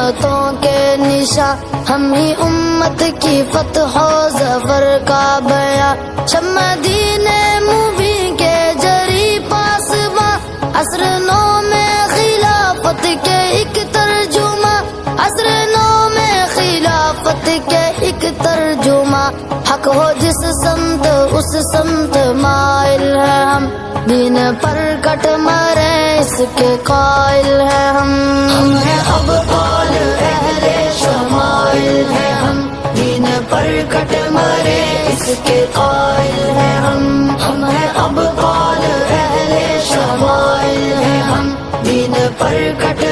نعمتوں کے نشاں، ہم ہی امت کی فتح و ظفر کا بیاں، شمع دین مبین کے جری پاسباں، عصر نو میں خلافت کے ایک ترجمہ، عصر نو میں خلافت کے ایک ترجمہ، حق ہو جس سمت اس سمت مائل ہے ہم، دین پر کٹ مرے اس کے قائل ہے ہم ہیں ابطال اہل شمائل ہے ہم، دین پر کٹ مرے اس کے قائل ہے ہم ہیں ابطال اہل شمائل ہے ہم، دین پر کٹ